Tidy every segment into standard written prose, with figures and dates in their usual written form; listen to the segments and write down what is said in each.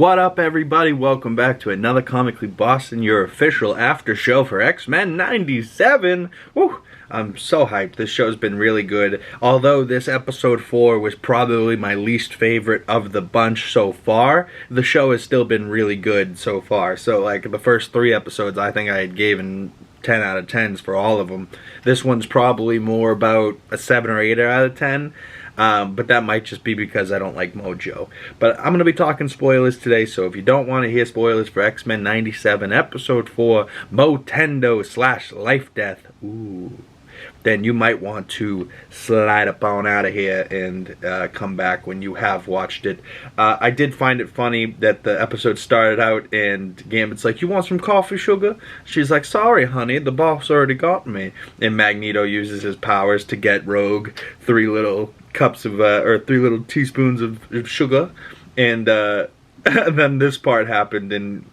What up, everybody? Welcome back to another Comically Boston, your official after show for X-Men 97. Woo! I'm so hyped. This show's been really good. Although this episode 4 was probably my least favorite of the bunch so far, the show has still been really good so far. So, like, the first 3 episodes, I think I had given 10 out of 10s for all of them. This one's probably more about a 7 or 8 out of 10. But that might just be because I don't like Mojo. But I'm going to be talking spoilers today, so if you don't want to hear spoilers for X-Men 97 Episode 4, Motendo / Life Death, then you might want to slide up on out of here and come back when you have watched it. I did find it funny that the episode started out and Gambit's like, "You want some coffee, sugar?" She's like, "Sorry, honey, the boss already got me." And Magneto uses his powers to get Rogue 3 little cups of, or 3 little teaspoons of sugar. And then this part happened and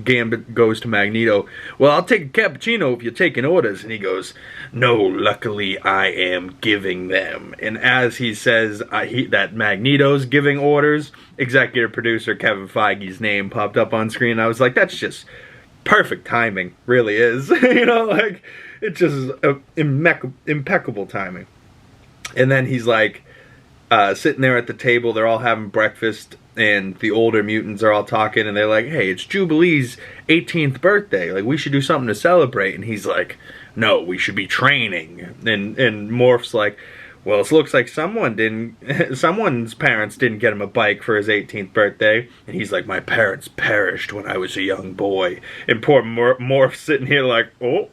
Gambit goes to Magneto, "Well, I'll take a cappuccino if you're taking orders." And he goes, "No, luckily I am giving them." And as he says that Magneto's giving orders, executive producer Kevin Feige's name popped up on screen. I was like, that's just perfect timing, really is. You know, like, it just is impeccable timing. And then he's like, sitting there at the table, they're all having breakfast, and the older mutants are all talking, and they're like, "Hey, it's Jubilee's 18th birthday. Like, we should do something to celebrate." And he's like, "No, we should be training." And Morph's like, "Well, it looks like someone's parents didn't get him a bike for his 18th birthday." And he's like, "My parents perished when I was a young boy." And poor Morph's sitting here like, "Oh."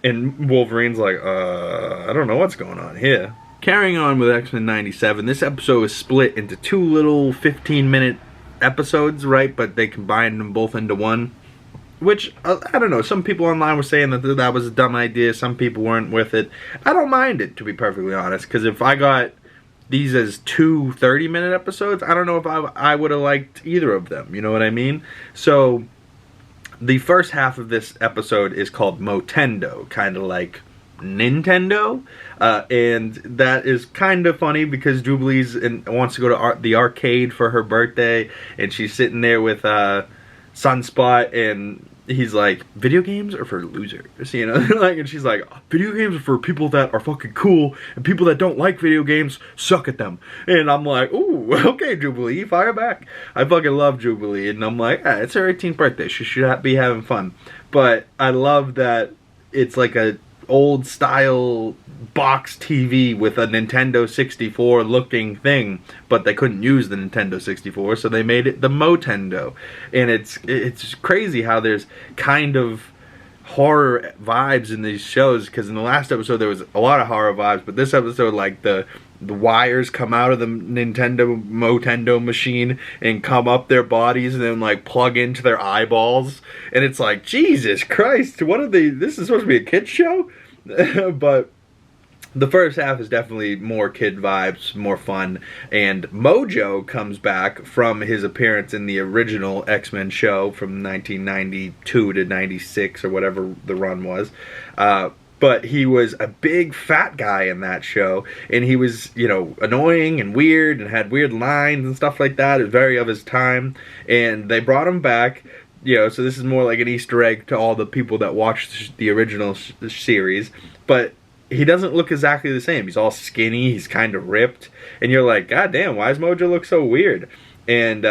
And Wolverine's like, I don't know what's going on here." Carrying on with X-Men 97, this episode is split into 2 little 15-minute episodes, right? But they combined them both into one. Which, I don't know, some people online were saying that that was a dumb idea, some people weren't with it. I don't mind it, to be perfectly honest, because if I got these as 2 30-minute episodes, I don't know if I would have liked either of them, you know what I mean? So, the first half of this episode is called Motendo, kind of like Nintendo, and that is kind of funny because Jubilee's wants to go to the arcade for her birthday, and she's sitting there with Sunspot, and he's like, "Video games are for losers," you know? Like, and she's like, "Video games are for people that are fucking cool, and people that don't like video games suck at them." And I'm like, "Ooh, okay, Jubilee, fire back." I fucking love Jubilee, and I'm like, it's her 18th birthday, she should be having fun. But I love that it's like a old style box TV with a Nintendo 64 looking thing, but they couldn't use the Nintendo 64, so they made it the Motendo. And it's crazy how there's kind of horror vibes in these shows, because in the last episode there was a lot of horror vibes, but this episode, like, the wires come out of the Nintendo Motendo machine and come up their bodies and then, like, plug into their eyeballs, and it's like, Jesus Christ, this is supposed to be a kid's show? But the first half is definitely more kid vibes, more fun, and Mojo comes back from his appearance in the original X-Men show from 1992 to 96 or whatever the run was. But he was a big fat guy in that show, and he was, you know, annoying and weird and had weird lines and stuff like that. It was very of his time, and they brought him back. You know, so this is more like an Easter egg to all the people that watched the original series. But he doesn't look exactly the same. He's all skinny, he's kind of ripped, and you're like, God damn, why does Mojo look so weird? And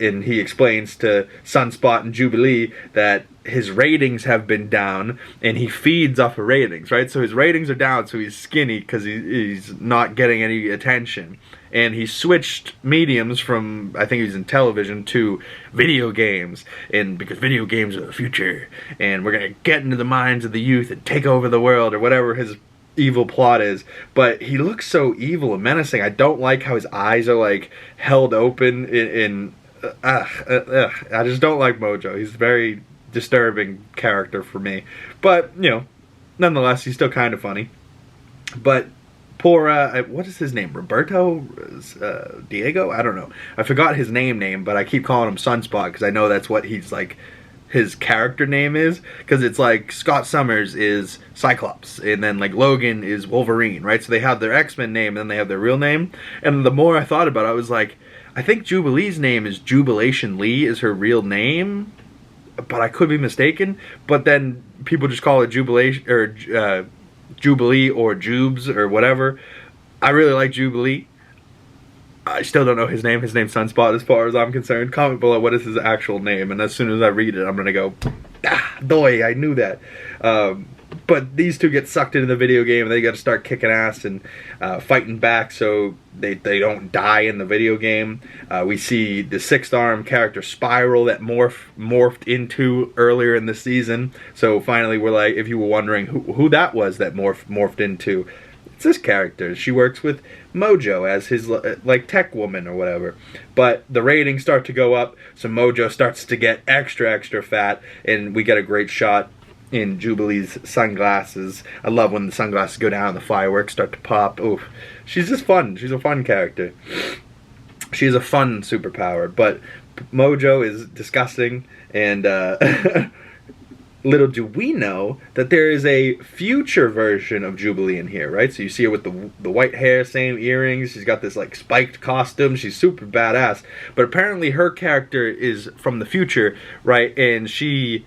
he explains to Sunspot and Jubilee that his ratings have been down, and he feeds off of ratings, right? So his ratings are down, so he's skinny because he's not getting any attention. And he switched mediums from, I think he was in television, to video games. And because video games are the future, and we're going to get into the minds of the youth and take over the world, or whatever his evil plot is. But he looks so evil and menacing. I don't like how his eyes are, like, held open I just don't like Mojo. He's a very disturbing character for me. But, you know, nonetheless, he's still kind of funny. But poor, what is his name? Roberto? Diego? I don't know. I forgot his name, but I keep calling him Sunspot because I know that's what he's, like, his character name is. Because it's like Scott Summers is Cyclops, and then, like, Logan is Wolverine, right? So they have their X-Men name, and then they have their real name. And the more I thought about it, I was like, I think Jubilee's name is Jubilation Lee is her real name, but I could be mistaken. But then people just call it Jubilation or Jubilee or Jubes or whatever. I really like Jubilee. I still don't know his name. His name's Sunspot as far as I'm concerned. Comment below what is his actual name, and as soon as I read it, I'm gonna go, ah, doy, I knew that. But these two get sucked into the video game, and they gotta start kicking ass and fighting back so they don't die in the video game. We see the sixth arm character Spiral that morphed into earlier in the season. So finally we're like, if you were wondering who that was that morphed into, it's this character. She works with Mojo as his like tech woman or whatever. But the ratings start to go up, so Mojo starts to get extra fat, and we get a great shot in Jubilee's sunglasses. I love when the sunglasses go down and the fireworks start to pop. Oof. She's just fun. She's a fun character. She's a fun superpower, but Mojo is disgusting, and little do we know that there is a future version of Jubilee in here, right? So you see her with the white hair, same earrings. She's got this like spiked costume. She's super badass. But apparently her character is from the future, right? And she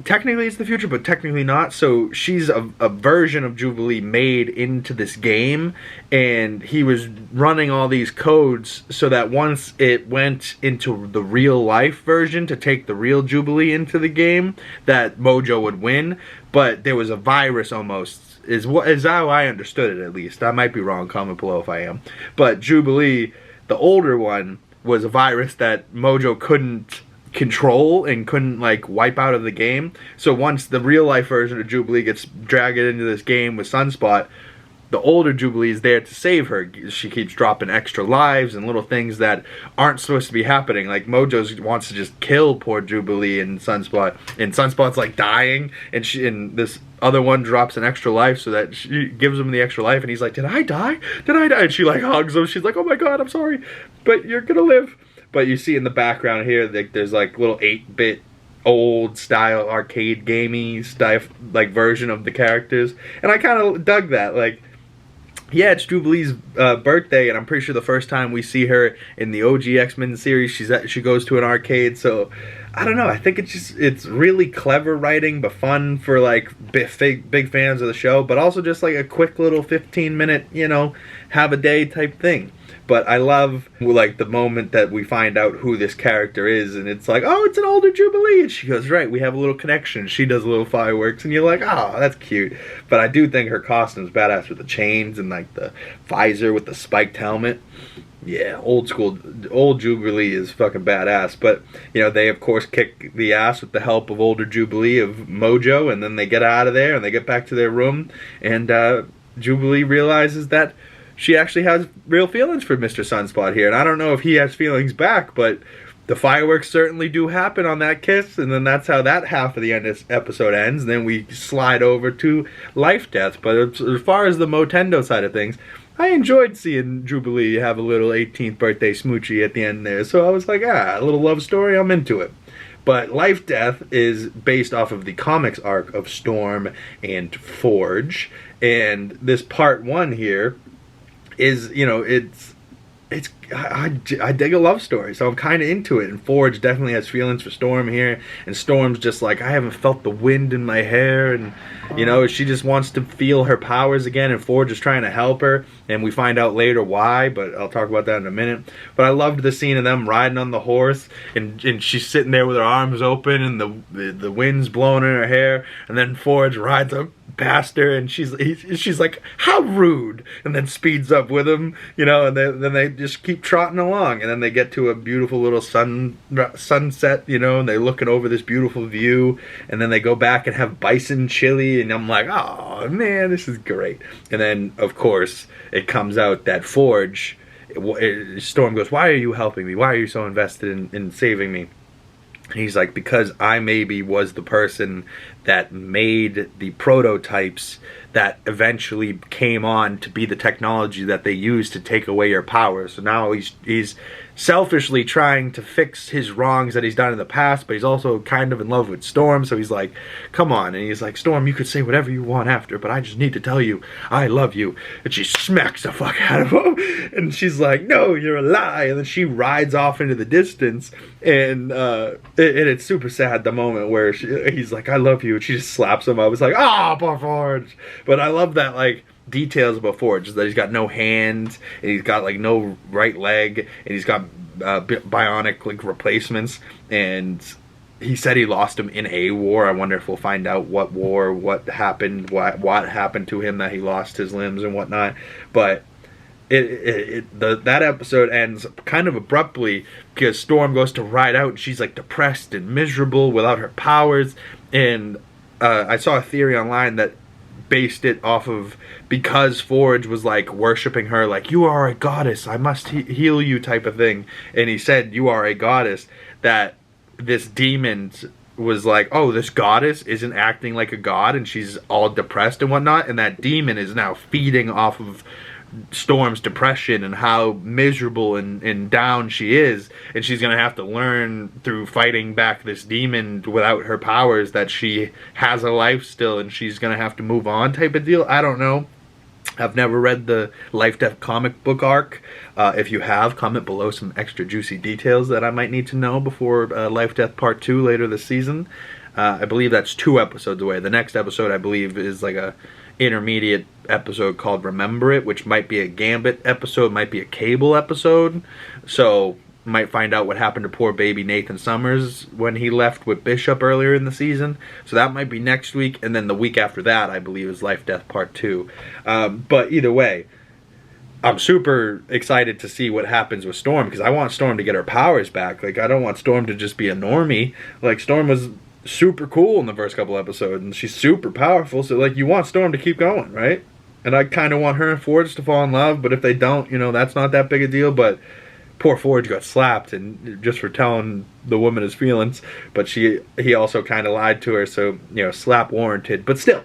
technically it's the future, but technically not. So she's a version of Jubilee made into this game, and he was running all these codes so that once it went into the real life version to take the real Jubilee into the game, that Mojo would win. But there was a virus almost, is how I understood it at least. I might be wrong, comment below if I am. But Jubilee, the older one, was a virus that Mojo couldn't control and couldn't like wipe out of the game. So once the real life version of Jubilee gets dragged into this game with Sunspot, the older Jubilee is there to save her. She keeps dropping extra lives and little things that aren't supposed to be happening. Like Mojo wants to just kill poor Jubilee and Sunspot's like dying, and this other one drops an extra life so that she gives him the extra life, and he's like, did I die? Did I die? And she like hugs him. She's like, oh my god, I'm sorry, but you're gonna live. But you see in the background here, there's like little 8-bit old style arcade gamey style like version of the characters, and I kind of dug that. Like, yeah, it's Jubilee's birthday, and I'm pretty sure the first time we see her in the OG X-Men series, she goes to an arcade. So I don't know. I think it's really clever writing, but fun for like big fans of the show, but also just like a quick little 15-minute, you know, have a day type thing. But I love like the moment that we find out who this character is, and it's like, oh, it's an older Jubilee, and she goes, right, we have a little connection. She does little fireworks, and you're like, oh, that's cute. But I do think her costume's badass with the chains and like the visor with the spiked helmet. Yeah, old Jubilee is fucking badass. But you know, they of course kick the ass with the help of older Jubilee of Mojo, and then they get out of there and they get back to their room, and Jubilee realizes that she actually has real feelings for Mr. Sunspot here. And I don't know if he has feelings back, but the fireworks certainly do happen on that kiss. And then that's how that half of the episode ends. And then we slide over to life death. But as far as the Motendo side of things, I enjoyed seeing Jubilee have a little 18th birthday smoochie at the end there. So I was like, a little love story, I'm into it. But Life Death is based off of the comics arc of Storm and Forge. And this part 1 here is, you know, I dig a love story, so I'm kind of into it. And Forge definitely has feelings for Storm here, and Storm's just like, I haven't felt the wind in my hair, and you know, she just wants to feel her powers again, and Forge is trying to help her, and we find out later why, but I'll talk about that in a minute. But I loved the scene of them riding on the horse, and she's sitting there with her arms open, and the wind's blowing in her hair, and then Forge rides up past her, and she's like, how rude, and then speeds up with him, you know, and then they just keep trotting along, and then they get to a beautiful little sunset, you know, and they're looking over this beautiful view, and then they go back and have bison chili, and I'm like, oh man, this is great. And then of course it comes out that Forge, Storm goes, why are you helping me? Why are you so invested in saving me? And he's like, because I maybe was the person that made the prototypes that eventually came on to be the technology that they used to take away your power. So now he's selfishly trying to fix his wrongs that he's done in the past, but he's also kind of in love with Storm, so he's like, come on. And he's like, Storm, you could say whatever you want after, but I just need to tell you I love you. And she smacks the fuck out of him, and she's like, no, you're a lie. And then she rides off into the distance, and it's super sad, the moment where he's like, I love you, and she just slaps him. I was like, poor Forge. But I love that, like, details about Forge, that he's got no hands, and he's got like no right leg, and he's got bionic like replacements, and he said he lost him in a war. I wonder if we'll find out what war, what happened, what happened to him that he lost his limbs and whatnot. But that episode ends kind of abruptly because Storm goes to ride out, and she's like depressed and miserable without her powers. And I saw a theory online that based it off of, because Forge was like worshiping her, like, you are a goddess, I must heal you type of thing, and he said you are a goddess, that this demon was like, oh, this goddess isn't acting like a god and she's all depressed and whatnot, and that demon is now feeding off of Storm's depression and how miserable and down she is, and she's gonna have to learn through fighting back this demon without her powers that she has a life still, and she's gonna have to move on type of deal. I don't know. I've never read the Life Death comic book arc. If you have, comment below some extra juicy details that I might need to know before Life Death Part 2 later this season. I believe that's 2 episodes away. The next episode, I believe, is like a intermediate episode called Remember It, which might be a Gambit episode, might be a Cable episode. So might find out what happened to poor baby Nathan Summers when he left with Bishop earlier in the season. So that might be next week, and then the week after that, I believe, is Life Death Part 2. But either way, I'm super excited to see what happens with Storm, because I want Storm to get her powers back. Like, I don't want Storm to just be a normie. Like, Storm was super cool in the first couple episodes, and she's super powerful, so like, you want Storm to keep going, right? And I kind of want her and Forge to fall in love, but if they don't, you know, that's not that big a deal. But poor Forge got slapped, and just for telling the woman his feelings, but he also kind of lied to her, so, you know, slap warranted. But still,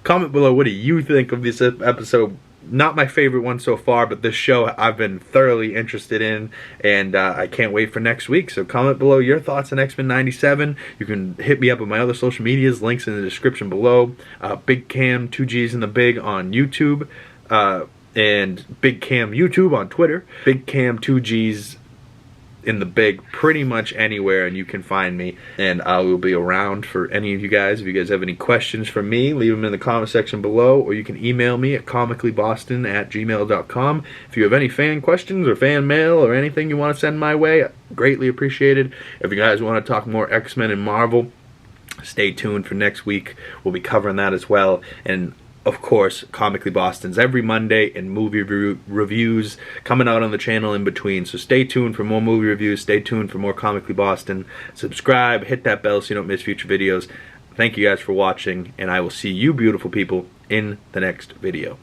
comment below, what do you think of this episode? Not my favorite one so far, but this show I've been thoroughly interested in, and I can't wait for next week. So comment below your thoughts on X-Men 97. You can hit me up on my other social medias, links in the description below. Big Cam, 2Gs in the Big on YouTube, and Big Cam YouTube on Twitter. Big Cam, 2Gs in the Big pretty much anywhere, and you can find me, and I will be around for any of you guys. If you guys have any questions for me, leave them in the comment section below, or you can email me at comicallyboston@gmail.com. If you have any fan questions or fan mail or anything you want to send my way, greatly appreciated. If you guys want to talk more X-Men and Marvel, stay tuned for next week. We'll be covering that as well. And of course, Comically Boston's every Monday, and movie reviews coming out on the channel in between. So stay tuned for more movie reviews. Stay tuned for more Comically Boston. Subscribe, hit that bell so you don't miss future videos. Thank you guys for watching, and I will see you beautiful people in the next video.